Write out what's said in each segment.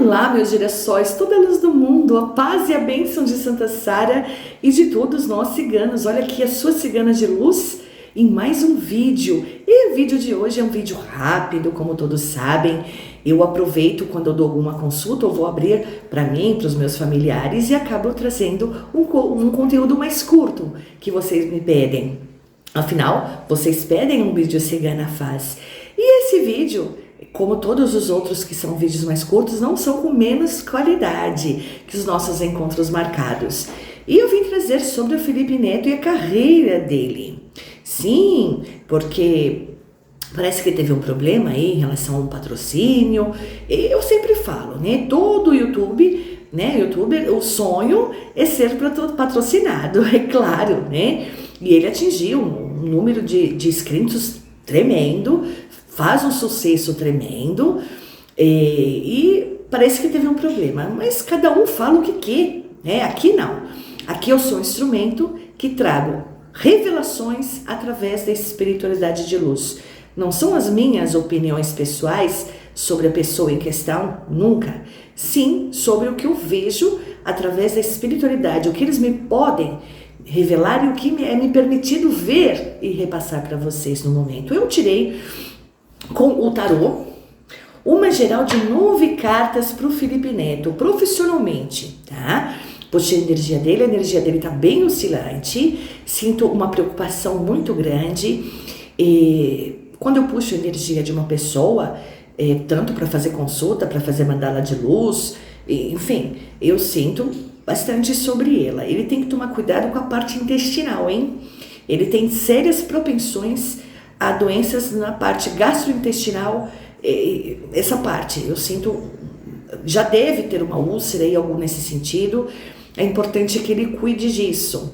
Olá, meus girassóis, toda a luz do mundo, a paz e a bênção de Santa Sara e de todos nós ciganos. Olha aqui a sua cigana de luz em mais um vídeo. E o vídeo de hoje é um vídeo rápido, como todos sabem. Eu aproveito quando eu dou alguma consulta, eu vou abrir para mim, para os meus familiares e acabo trazendo um conteúdo mais curto que vocês me pedem. Afinal, vocês pedem um vídeo cigana faz. E esse vídeo, como todos os outros que são vídeos mais curtos, não são com menos qualidade que os nossos encontros marcados. E eu vim trazer sobre o Felipe Neto e a carreira dele. Sim, porque parece que teve um problema aí em relação a um patrocínio. Eu sempre falo, né? Todo YouTube, né? YouTuber, o sonho é ser patrocinado, é claro, né? E ele atingiu um número de inscritos tremendo, faz um sucesso tremendo e parece que teve um problema, mas cada um fala o que quer, né? Aqui não, aqui eu sou um instrumento que trago revelações através da espiritualidade de luz. Não são as minhas opiniões pessoais sobre a pessoa em questão, nunca. Sim, sobre o que eu vejo através da espiritualidade, o que eles me podem revelar e o que é me permitido ver e repassar para vocês no momento. Eu tirei com o tarô uma geral de 9 cartas para o Felipe Neto, profissionalmente, tá? Puxei a energia dele tá bem oscilante, sinto uma preocupação muito grande. E quando eu puxo a energia de uma pessoa, tanto para fazer consulta, para fazer mandala de luz, enfim, eu sinto bastante sobre ela. Ele tem que tomar cuidado com a parte intestinal, hein? Ele tem sérias propensões a doenças na parte gastrointestinal, essa parte, eu sinto, já deve ter uma úlcera e algo nesse sentido, é importante que ele cuide disso.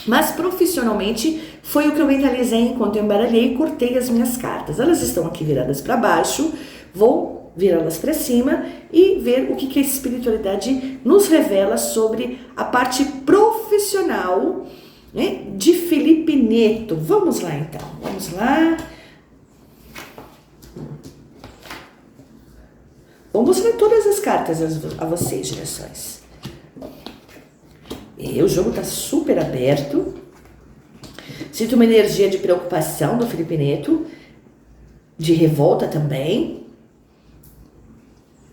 Mas profissionalmente foi o que eu mentalizei enquanto eu embaralhei e cortei as minhas cartas. Elas estão aqui viradas para baixo, vou virá-las para cima e ver o que a espiritualidade nos revela sobre a parte profissional, né, de Felipe Neto. Vamos lá então, vamos lá. Vou mostrar todas as cartas a vocês, gerações. O jogo está super aberto. Sinto uma energia de preocupação do Felipe Neto, de revolta também.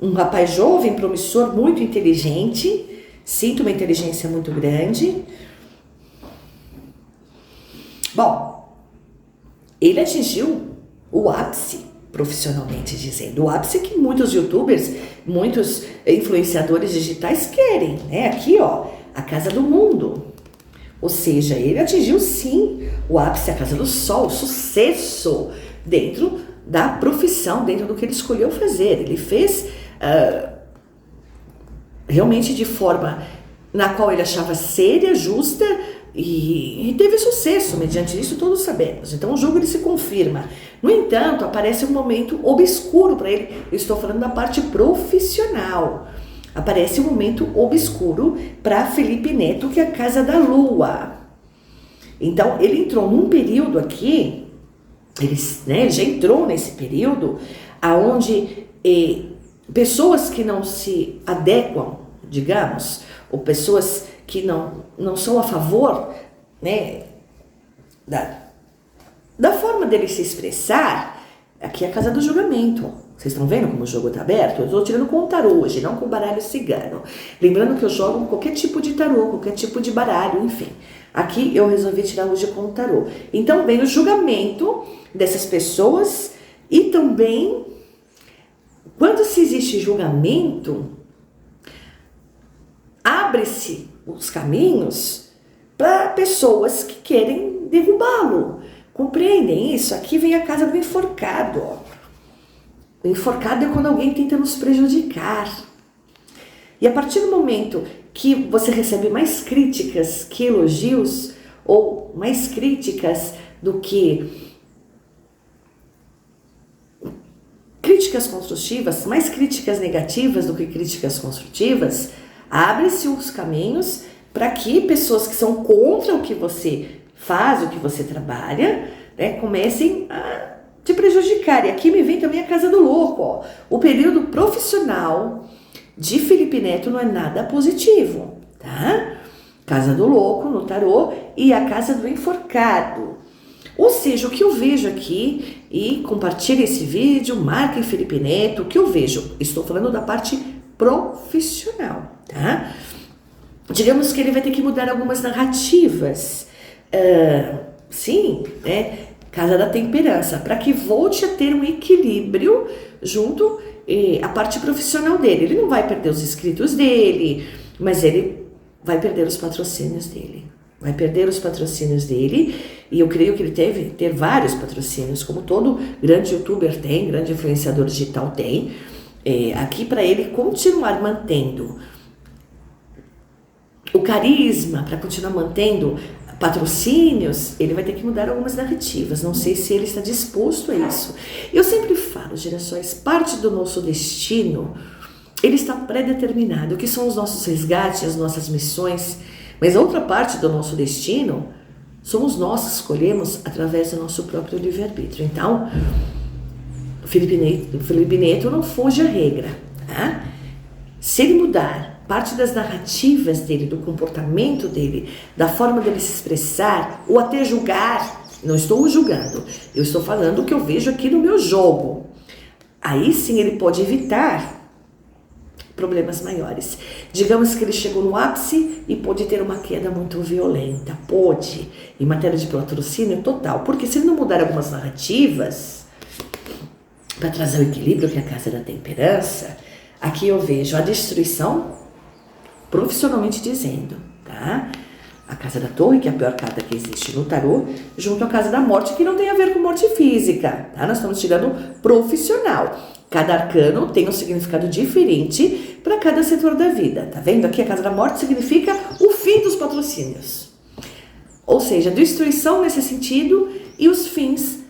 Um rapaz jovem, promissor, muito inteligente. Sinto uma inteligência muito grande. Bom, ele atingiu o ápice, profissionalmente dizendo. O ápice que muitos youtubers, muitos influenciadores digitais querem, né? Aqui, ó, a casa do mundo. Ou seja, ele atingiu sim o ápice, a casa do sol, o sucesso dentro da profissão, dentro do que ele escolheu fazer. Ele fez realmente de forma na qual ele achava séria, justa e teve sucesso, mediante isso todos sabemos. Então o jogo ele se confirma. No entanto, aparece um momento obscuro para ele. Eu estou falando da parte profissional. Aparece um momento obscuro para Felipe Neto, que é a casa da lua. Então ele entrou num período aqui, ele já entrou nesse período aonde pessoas que não se adequam, digamos, ou pessoas que não são a favor, né, da forma dele se expressar, aqui é a casa do julgamento. Vocês estão vendo como o jogo está aberto? Eu estou tirando com o tarô hoje, não com o baralho cigano. Lembrando que eu jogo qualquer tipo de tarô, qualquer tipo de baralho, enfim. Aqui eu resolvi tirar hoje com o tarô. Então vem o julgamento dessas pessoas e também, quando se existe julgamento, abre-se os caminhos para pessoas que querem derrubá-lo. Compreendem isso? Aqui vem a casa do enforcado. Ó. O enforcado é quando alguém tenta nos prejudicar. E a partir do momento que você recebe mais críticas que elogios, ou mais críticas do que críticas construtivas, mais críticas negativas do que críticas construtivas, abre-se os caminhos para que pessoas que são contra o que você faz, o que você trabalha, né, comecem a te prejudicar. E aqui me vem também a casa do louco, ó. O período profissional de Felipe Neto não é nada positivo, tá? Casa do louco no tarô e a casa do enforcado. Ou seja, o que eu vejo aqui, e compartilhe esse vídeo, marquem Felipe Neto, o que eu vejo, estou falando da parte profissional, tá? Digamos que ele vai ter que mudar algumas narrativas, sim, né? Casa da temperança, para que volte a ter um equilíbrio junto à parte profissional dele. Ele não vai perder os inscritos dele, mas ele vai perder os patrocínios dele. Vai perder os patrocínios dele, e eu creio que ele deve ter vários patrocínios, como todo grande youtuber tem, grande influenciador digital tem. Aqui para ele continuar mantendo o carisma, para continuar mantendo patrocínios, ele vai ter que mudar algumas narrativas. Não sei se ele está disposto a isso. Eu sempre falo, gerações, parte do nosso destino, ele está pré-determinado, que são os nossos resgates, as nossas missões, mas a outra parte do nosso destino, somos nós que escolhemos através do nosso próprio livre-arbítrio. Então, Felipe Neto não foge à regra, tá? Se ele mudar parte das narrativas dele, do comportamento dele, da forma dele se expressar, ou até julgar, não estou o julgando, eu estou falando o que eu vejo aqui no meu jogo, aí sim ele pode evitar problemas maiores. Digamos que ele chegou no ápice e pode ter uma queda muito violenta, pode, em matéria de patrocínio total, porque se ele não mudar algumas narrativas para trazer o equilíbrio, que é a casa da temperança, aqui eu vejo a destruição, profissionalmente dizendo, tá? A casa da torre, que é a pior carta que existe no tarô, junto à casa da morte, que não tem a ver com morte física, tá? Nós estamos tirando profissional. Cada arcano tem um significado diferente para cada setor da vida, tá vendo? Aqui a casa da morte significa o fim dos patrocínios. Ou seja, destruição nesse sentido e os fins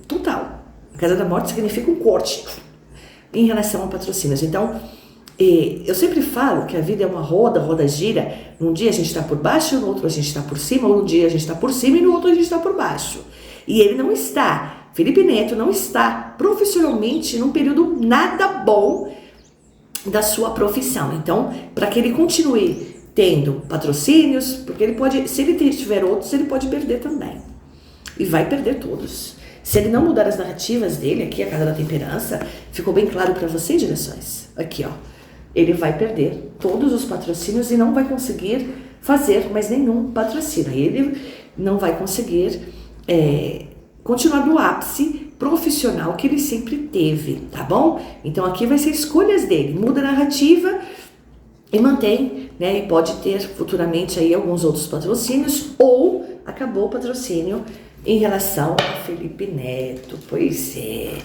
total. A casa da morte significa um corte em relação a patrocínios. Então, eu sempre falo que a vida é uma roda, a roda gira. Num dia a gente está por baixo, no outro a gente está por cima, ou num dia a gente está por cima e no outro a gente está por baixo. E ele não está. Felipe Neto não está profissionalmente num período nada bom da sua profissão. Então, para que ele continue tendo patrocínios, porque ele pode, se ele tiver outros, ele pode perder também. E vai perder todos. Se ele não mudar as narrativas dele, aqui a casa da temperança, ficou bem claro para vocês, direções? Aqui, ó. Ele vai perder todos os patrocínios e não vai conseguir fazer mais nenhum patrocínio. Ele não vai conseguir continuar no ápice profissional que ele sempre teve, tá bom? Então aqui vai ser escolhas dele, muda a narrativa e mantém, né? E pode ter futuramente aí alguns outros patrocínios, ou acabou o patrocínio em relação a Felipe Neto. Pois é.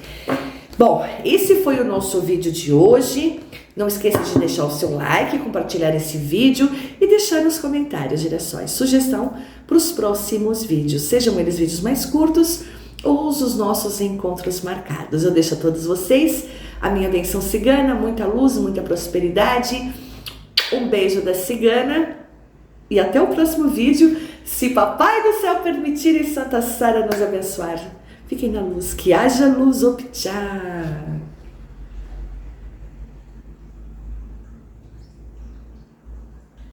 Bom, esse foi o nosso vídeo de hoje. Não esqueça de deixar o seu like, compartilhar esse vídeo e deixar nos comentários direções, sugestão para os próximos vídeos, sejam eles vídeos mais curtos ou os nossos encontros marcados. Eu deixo a todos vocês a minha bênção cigana, muita luz, muita prosperidade, um beijo da cigana e até o próximo vídeo, se Papai do Céu permitir e Santa Sara nos abençoar. Fiquem na luz, que haja luz, Optcha!